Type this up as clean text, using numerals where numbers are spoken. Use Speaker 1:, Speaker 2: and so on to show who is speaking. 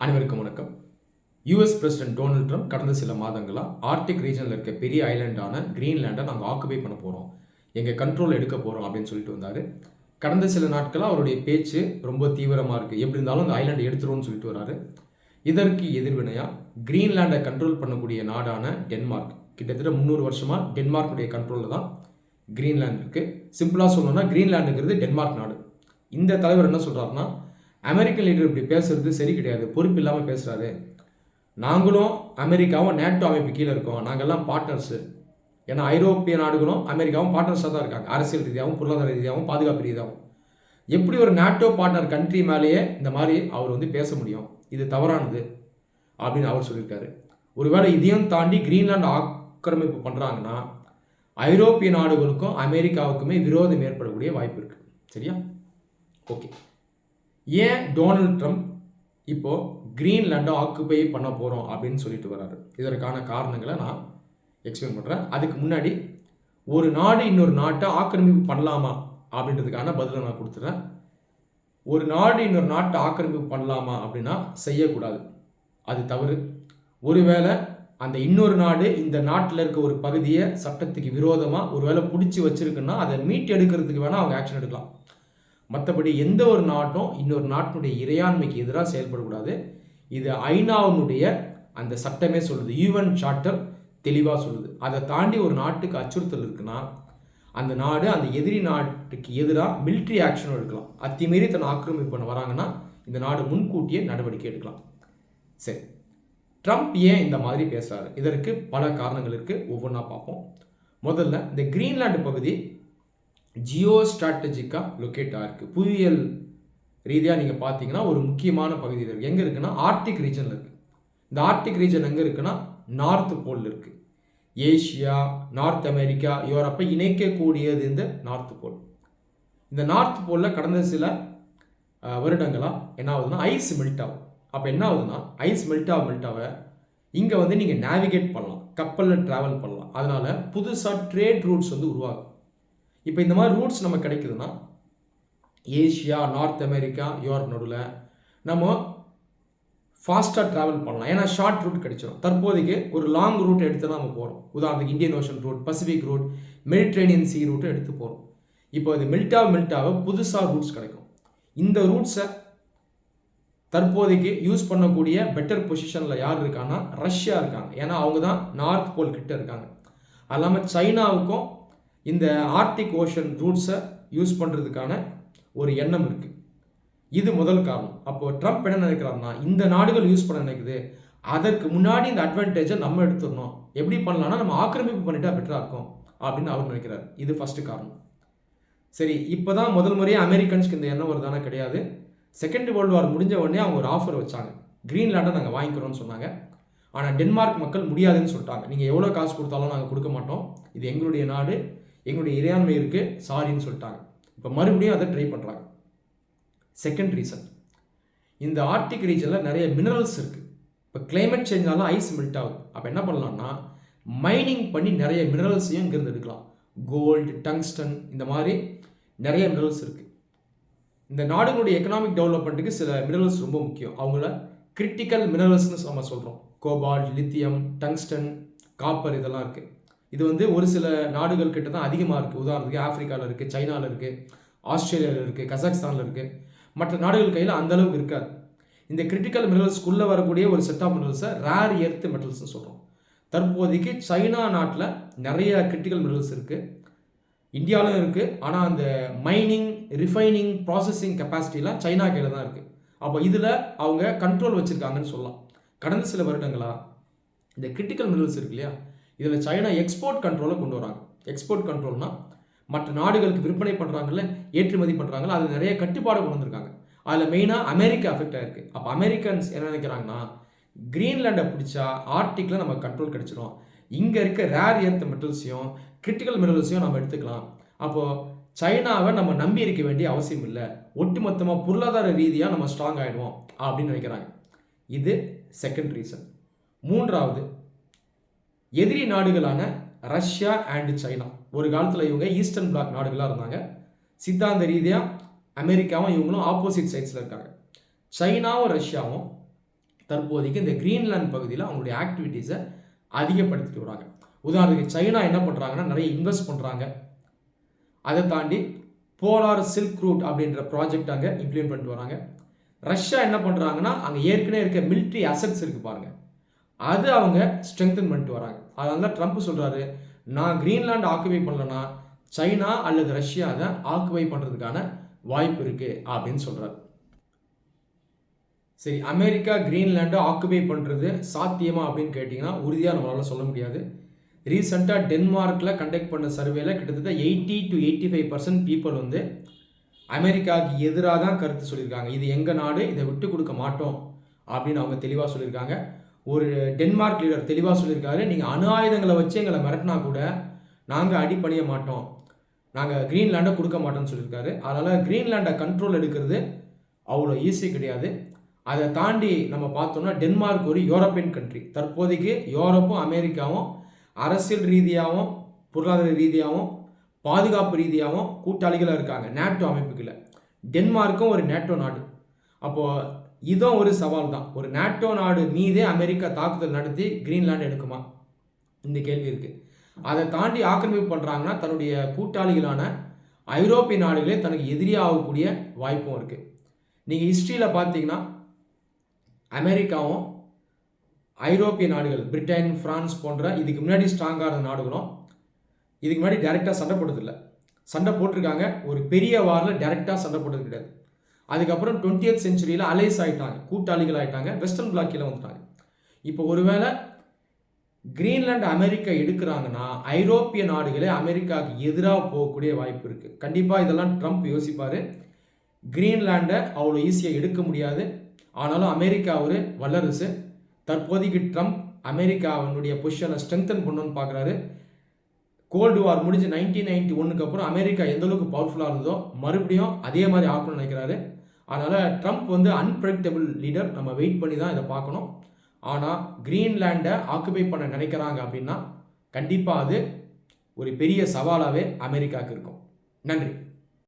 Speaker 1: அனைவருக்கும் வணக்கம். US president Donald Trump கடந்த சில மாதங்களாக ஆர்டிக் ரீஜனில் இருக்க பெரிய ஐலாண்டான கிரீன்லாண்டை நாங்கள் ஆக்குபை பண்ண போகிறோம், எங்கள் கண்ட்ரோல் எடுக்க போகிறோம் அப்படின்னு சொல்லிட்டு வந்தார். கடந்த சில நாட்களாக அவருடைய பேச்சு ரொம்ப தீவிரமாக இருக்குது. எப்படி இருந்தாலும் அந்த ஐலாண்டை எடுத்துருவோம்னு சொல்லிட்டு வராரு. இதற்கு எதிர்வினையாக கிரீன்லாண்டை கண்ட்ரோல் பண்ணக்கூடிய நாடான டென்மார்க், கிட்டத்தட்ட 300 வருஷமாக டென்மார்க்குடைய கண்ட்ரோலில் தான் கிரீன்லாண்ட் இருக்குது. சிம்பிளாக சொல்லணும்னா கிரீன்லாண்டுங்கிறது டென்மார்க் நாடு. இந்த தலைவர் என்ன சொல்கிறாருன்னா, அமெரிக்கன் லீடர் இப்படி பேசுறது சரி கிடையாது, பொறுப்பு இல்லாமல் பேசுகிறாரு. நாங்களும் அமெரிக்காவும் நேட்டோ அமைப்பு கீழே இருக்கோம், நாங்கள்லாம் பார்ட்னர்ஸு. ஏன்னா ஐரோப்பிய நாடுகளும் அமெரிக்காவும் பார்ட்னர்ஸாக தான் இருக்காங்க, அரசியல் ரீதியாகவும் பொருளாதார ரீதியாகவும் பாதுகாப்பு ரீதியாகவும். எப்படி ஒரு நேட்டோ பார்ட்னர் கண்ட்ரி மேலேயே இந்த மாதிரி அவர் பேச முடியும்? இது தவறானது அப்படின்னு அவர் சொல்லியிருக்காரு. ஒருவேளை இதையும் தாண்டி கிரீன்லாந்து ஆக்கிரமிப்பு பண்ணுறாங்கன்னா ஐரோப்பிய நாடுகளுக்கும் அமெரிக்காவுக்குமே விரோதம் ஏற்படக்கூடிய வாய்ப்பு இருக்குது. சரியா? ஓகே. ஏன் டொனால்ட் ட்ரம்ப் இப்போது கிரீன்லாண்டை ஆக்குபை பண்ண போகிறோம் அப்படின்னு சொல்லிட்டு வர்றாரு? இதற்கான காரணங்களை நான் எக்ஸ்பிளைன் பண்ணுறேன். அதுக்கு முன்னாடி ஒரு நாடு இன்னொரு நாட்டை ஆக்கிரமிப்பு பண்ணலாமா அப்படின்றதுக்கான பதிலை நான் கொடுத்துட்றேன். ஒரு நாடு இன்னொரு நாட்டை ஆக்கிரமிப்பு பண்ணலாமா அப்படின்னா செய்யக்கூடாது, அது தவறு. ஒருவேளை அந்த இன்னொரு நாடு இந்த நாட்டில் இருக்க ஒரு பகுதியை சட்டத்துக்கு விரோதமாக ஒருவேளை பிடிச்சி வச்சுருக்குன்னா அதை மீட் எடுக்கிறதுக்கு வேணால் அவங்க ஆக்ஷன் எடுக்கலாம். மற்றபடி எந்த ஒரு நாட்டும் இன்னொரு நாட்டினுடைய இறையாண்மைக்கு எதிராக செயல்படக்கூடாது. இது ஐநாவினுடைய அந்த சட்டமே சொல்லுது, யூஎன் சார்ட்டர் தெளிவாக சொல்லுது. அதை தாண்டி ஒரு நாட்டுக்கு அச்சுறுத்தல் இருக்குன்னா அந்த நாடு அந்த எதிரி நாட்டுக்கு எதிராக மிலிட்ரி ஆக்ஷனும் எடுக்கலாம். அத்துமீறி தன்னை ஆக்கிரமிப்பு பண்ண வராங்கன்னா இந்த நாடு முன்கூட்டியே நடவடிக்கை எடுக்கலாம். சரி, ட்ரம்ப் ஏன் இந்த மாதிரி பேசுகிறாரு? இதற்கு பல காரணங்கள் இருக்குது, ஒவ்வொன்றா பார்ப்போம். முதல்ல இந்த கிரீன்லாண்டு பகுதி ஜியோ ஸ்ட்ராட்டஜிக்காக லொக்கேட் ஆகிருக்கு. புவியியல் ரீதியாக நீங்கள் பார்த்தீங்கன்னா ஒரு முக்கியமான பகுதியில் இருக்குது. எங்கே இருக்குன்னா ஆர்டிக் ரீஜனில் இருக்குது. இந்த ஆர்டிக் ரீஜன் எங்கே இருக்குன்னா நார்த் போலில் இருக்குது. ஏஷியா, நார்த் அமெரிக்கா, யூரோப்பை இணைக்கக்கூடியது இந்த நார்த் போல். இந்த நார்த் போலில் கடந்த சில வருடங்களாக என்ன ஆகுதுன்னா ஐஸ் மெல்ட் ஆகும். அப்போ என்ன ஆகுதுன்னா ஐஸ் மெல்ட்டாக இங்கே நீங்கள் நேவிகேட் பண்ணலாம், கப்பலில் ட்ராவல் பண்ணலாம். அதனால் புதுசாக ட்ரேட் ரூட்ஸ் உருவாகும். இப்போ இந்த மாதிரி ரூட்ஸ் நமக்கு கிடைக்குதுன்னா ஏஷியா, நார்த் அமெரிக்கா, யூரோப் நடுவில் நம்ம ஃபாஸ்ட்டாக ட்ராவல் பண்ணலாம். ஏன்னா ஷார்ட் ரூட் கிடைச்சிடும். தற்போதைக்கு ஒரு லாங் ரூட் எடுத்து தான் நம்ம போகிறோம். உதாரணத்துக்கு Indian ocean route, Pacific route, Mediterranean sea ரூட்டை எடுத்து போகிறோம். இப்போ இது மெல்ட்டாக புதுசாக ரூட்ஸ் கிடைக்கும். இந்த ரூட்ஸை தற்போதைக்கு யூஸ் பண்ணக்கூடிய பெட்டர் பொசிஷனில் யார் இருக்காங்கன்னா ரஷ்யா இருக்காங்க. ஏன்னா அவங்க தான் நார்த் போல் கிட்ட இருக்காங்க. அது இல்லாமல் சைனாவுக்கும் இந்த ஆர்டிக் ஓஷன் ரூட்ஸை யூஸ் பண்ணுறதுக்கான ஒரு எண்ணம் இருக்குது. இது முதல் காரணம். அப்போது ட்ரம்ப் என்ன நினைக்கிறாருன்னா, இந்த நாடுகள் யூஸ் பண்ண நினைக்குது, அதற்கு முன்னாடி இந்த அட்வான்டேஜை நம்ம எடுத்துடணும். எப்படி பண்ணலாம்னா நம்ம ஆக்கிரமிப்பு பண்ணிட்டா பெட்டராக இருக்கும் அப்படின்னு அவர் நினைக்கிறார். இது ஃபஸ்ட்டு காரணம். சரி, இப்போ தான் முதல் முறையாக அமெரிக்கன்ஸ்க்கு இந்த எண்ணம் வருதானா? கிடையாது. செகண்ட் வேர்ல்டு வார் முடிஞ்ச உடனே அவங்க ஒரு ஆஃபர் வச்சாங்க, கிரீன்லாண்டை நாங்கள் வாங்கிக்கிறோம்னு சொன்னாங்க. ஆனால் டென்மார்க் மக்கள் முடியாதுன்னு சொல்லிட்டாங்க. நீங்கள் எவ்வளோ காசு கொடுத்தாலும் நாங்கள் கொடுக்க மாட்டோம், இது எங்களுடைய நாடு, எங்களுடைய இறையாண்மை இருக்குது, சாரின்னு சொல்லிட்டாங்க. இப்போ மறுபடியும் அதை ட்ரை பண்ணுறாங்க. செகண்ட் ரீசன், இந்த ஆர்டிக் ரீஜனில் நிறைய மினரல்ஸ் இருக்குது. இப்போ கிளைமேட் சேஞ்சாலும் ஐஸ் மெல்ட் ஆகுது. அப்போ என்ன பண்ணலாம்னா மைனிங் பண்ணி நிறைய மினரல்ஸையும் இங்கிருந்து எடுக்கலாம். கோல்டு, டங்ஸ்டன், இந்த மாதிரி நிறைய மினரல்ஸ் இருக்குது. இந்த நாடுகளுடைய எக்கனாமிக் டெவலப்மெண்ட்டுக்கு சில மினரல்ஸ் ரொம்ப முக்கியம். அவங்கள கிரிட்டிக்கல் மினரல்ஸ்னு நம்ம சொல்கிறோம். கோபால்ட், லித்தியம், டங்ஸ்டன், காப்பர், இதெல்லாம் இருக்குது. இது ஒரு சில நாடுகள் கிட்ட தான் அதிகமாக இருக்குது. உதாரணத்துக்கு ஆஃப்ரிக்காவில் இருக்குது, சைனாவில் இருக்குது, ஆஸ்திரேலியாவில் இருக்குது, கசாக்ஸ்தானில் இருக்குது. மற்ற நாடுகள் கையில் அந்தளவுக்கு இருக்காது. இந்த கிரிட்டிக்கல் மினரல்ஸ்குள்ளே வரக்கூடிய ஒரு செட் ஆஃப் மினரல்ஸை ரேர் எர்த் மெட்டல்ஸ்னு சொல்கிறோம். தற்போதைக்கு சைனா நாட்டில் நிறைய கிரிட்டிக்கல் மினரல்ஸ் இருக்குது, இந்தியாவிலும் இருக்குது. ஆனால் அந்த மைனிங், ரிஃபைனிங், ப்ராசஸிங் கெப்பாசிட்டிலாம் சைனா கையில் தான் இருக்குது. அப்போ இதில் அவங்க கண்ட்ரோல் வச்சுருக்காங்கன்னு சொல்லலாம். கடந்த சில வருடங்களாக இந்த கிரிட்டிக்கல் மினரல்ஸ் இருக்கு இல்லையா, இதில் சைனா எக்ஸ்போர்ட் கண்ட்ரோலை கொண்டு வராங்க. எக்ஸ்போர்ட் கண்ட்ரோல்னால் மற்ற நாடுகளுக்கு விற்பனை பண்ணுறாங்கல்ல, ஏற்றுமதி பண்ணுறாங்கல்ல, அதில் நிறைய கட்டுப்பாடு கொண்டு வந்திருக்காங்க. அதில் மெயினாக அமெரிக்கா அஃபெக்ட் ஆகிருக்கு. அப்போ அமெரிக்கன்ஸ் என்ன நினைக்கிறாங்கன்னா, கிரீன்லாண்டை பிடிச்சா ஆர்டிக்கில் நம்ம கண்ட்ரோல் கிடச்சிடும், இங்கே இருக்க ரேர் எர்த் மெட்டல்ஸையும் கிரிட்டிக்கல் மினரல்ஸையும் நம்ம எடுத்துக்கலாம். அப்போது சைனாவை நம்ம நம்பி இருக்க வேண்டிய அவசியம் இல்லை, ஒட்டுமொத்தமாக பொருளாதார ரீதியாக நம்ம ஸ்ட்ராங் ஆகிடுவோம் அப்படின்னு நினைக்கிறாங்க. இது செகண்ட் ரீசன். மூன்றாவது, எதிரி நாடுகளான ரஷ்யா அண்ட் சைனா. ஒரு காலத்தில் இவங்க ஈஸ்டர்ன் பிளாக் நாடுகளாக இருந்தாங்க. சித்தாந்த ரீதியாக அமெரிக்காவும் இவங்களும் ஆப்போசிட் சைட்ஸில் இருக்காங்க. சைனாவும் ரஷ்யாவும் தற்போதைக்கு இந்த கிரீன்லாந்து பகுதியில் அவங்களுடைய ஆக்டிவிட்டீஸை அதிகப்படுத்திட்டு வராங்க. உதாரணத்துக்கு சைனா என்ன பண்ணுறாங்கன்னா நிறைய இன்வெஸ்ட் பண்ணுறாங்க. அதை தாண்டி போலார் சில்க் ரூட் அப்படின்ற ப்ராஜெக்ட் அங்கே இம்ப்ளிமெண்ட் பண்ணிட்டு வராங்க. ரஷ்யா என்ன பண்ணுறாங்கன்னா அங்கே ஏற்கனவே இருக்க மிலிட்ரி அசட்ஸ் இருக்குது பாருங்கள், அது அவங்க ஸ்ட்ரெங்தன் பண்ணிட்டு வராங்க. அதனால தான் ட்ரம்ப் சொல்கிறாரு, நான் கிரீன்லாந்து ஆக்குபை பண்ணலன்னா சைனா அல்லது ரஷ்யா அதை ஆக்குபை பண்ணுறதுக்கான வாய்ப்பு இருக்குது அப்படின்னு சொல்கிறார். சரி, அமெரிக்கா கிரீன்லாண்டை ஆக்குபை பண்ணுறது சாத்தியமா அப்படின்னு கேட்டிங்கன்னா உறுதியாக நம்மளால் சொல்ல முடியாது. ரீசெண்டாக டென்மார்க்கில் கண்டக்ட் பண்ண சர்வேல கிட்டத்தட்ட 80 to 85% பீப்புள் வந்து அமெரிக்காவுக்கு எதிராக தான் கருத்து சொல்லியிருக்காங்க. இது எங்கள் நாடு, இதை விட்டு கொடுக்க மாட்டோம் அப்படின்னு அவங்க தெளிவாக சொல்லியிருக்காங்க. ஒரு டென்மார்க் லீடர் தெளிவாக சொல்லியிருக்காரு, நீங்கள் அணு ஆயுதங்களை வச்சு எங்களை மிரட்டினா கூட நாங்கள் அடிப்பணிய மாட்டோம், நாங்கள் கிரீன்லாண்டை கொடுக்க மாட்டோம்னு சொல்லியிருக்காரு. அதனால் கிரீன்லாண்டை கண்ட்ரோல் எடுக்கிறது அவ்வளோ ஈஸி கிடையாது. அதை தாண்டி நம்ம பார்த்தோம்னா டென்மார்க் ஒரு யூரோப்பியன் கண்ட்ரி. தற்போதைக்கு யூரோப்பும் அமெரிக்காவும் அரசியல் ரீதியாகவும் பொருளாதார ரீதியாகவும் பாதுகாப்பு ரீதியாகவும் கூட்டாளிகளாக இருக்காங்க நேட்டோ அமைப்புக்குள்ள. டென்மார்க்கும் ஒரு நேட்டோ நாடு. அப்போது இதுவும் ஒரு சவால் தான். ஒரு நேட்டோ நாடு மீதே அமெரிக்கா தாக்குதல் நடத்தி கிரீன்லாண்டு எடுக்குமா, இந்த கேள்வி இருக்குது. அதை தாண்டி ஆக்கிரமிப்பு பண்ணுறாங்கன்னா தன்னுடைய கூட்டாளிகளான ஐரோப்பிய நாடுகளே தனக்கு எதிரியாக ஆகக்கூடிய வாய்ப்பும் இருக்குது. நீங்கள் ஹிஸ்ட்ரியில் பார்த்தீங்கன்னா அமெரிக்காவும் ஐரோப்பிய நாடுகள் பிரிட்டன், பிரான்ஸ் போன்ற இதுக்கு முன்னாடி ஸ்ட்ராங்காக இருந்த நாடுகளும் இதுக்கு முன்னாடி டைரெக்டாக சண்டை போட்டதில்லை. சண்டை போட்டிருக்காங்க, ஒரு பெரிய வாரில் டைரெக்டாக சண்டை போட்டது கிடையாது. அதுக்கப்புறம் 20th centuryயில் அலைஸ் ஆகிட்டாங்க, கூட்டாளிகள் ஆகிட்டாங்க, வெஸ்டர்ன் பிளாக்கில் வந்துட்டாங்க. இப்போ ஒருவேளை கிரீன்லாந்து அமெரிக்கா எடுக்கிறாங்கன்னா ஐரோப்பிய நாடுகளே அமெரிக்காவுக்கு எதிராக போகக்கூடிய வாய்ப்பு இருக்குது. கண்டிப்பாக இதெல்லாம் ட்ரம்ப் யோசிப்பார். கிரீன்லாண்டை அவ்வளோ ஈஸியாக எடுக்க முடியாது. ஆனாலும் அமெரிக்கா ஒரு வல்லரசு. தற்போதைக்கு ட்ரம்ப் அமெரிக்காவினுடைய பொசிஷனை ஸ்ட்ரெங்தன் பண்ணணும்னு பார்க்குறாரு. கோல்டு வார் முடிஞ்சு 1991க்கு அப்புறம் அமெரிக்கா எந்த அளவுக்கு பவர்ஃபுல்லாக இருந்ததோ மறுபடியும் அதே மாதிரி ஆக்கணும்னு நினைக்கிறாரு. அதனால் ட்ரம்ப் வந்து அன்பிரடிக்டபிள் லீடர். நம்ம வெயிட் பண்ணி தான் இதை பார்க்கணும். ஆனால் கிரீன்லாண்டை ஆக்குபை பண்ண நினைக்கிறாங்க அப்படின்னா கண்டிப்பாக அது ஒரு பெரிய சவாலாகவே அமெரிக்காவுக்கு இருக்கும். நன்றி.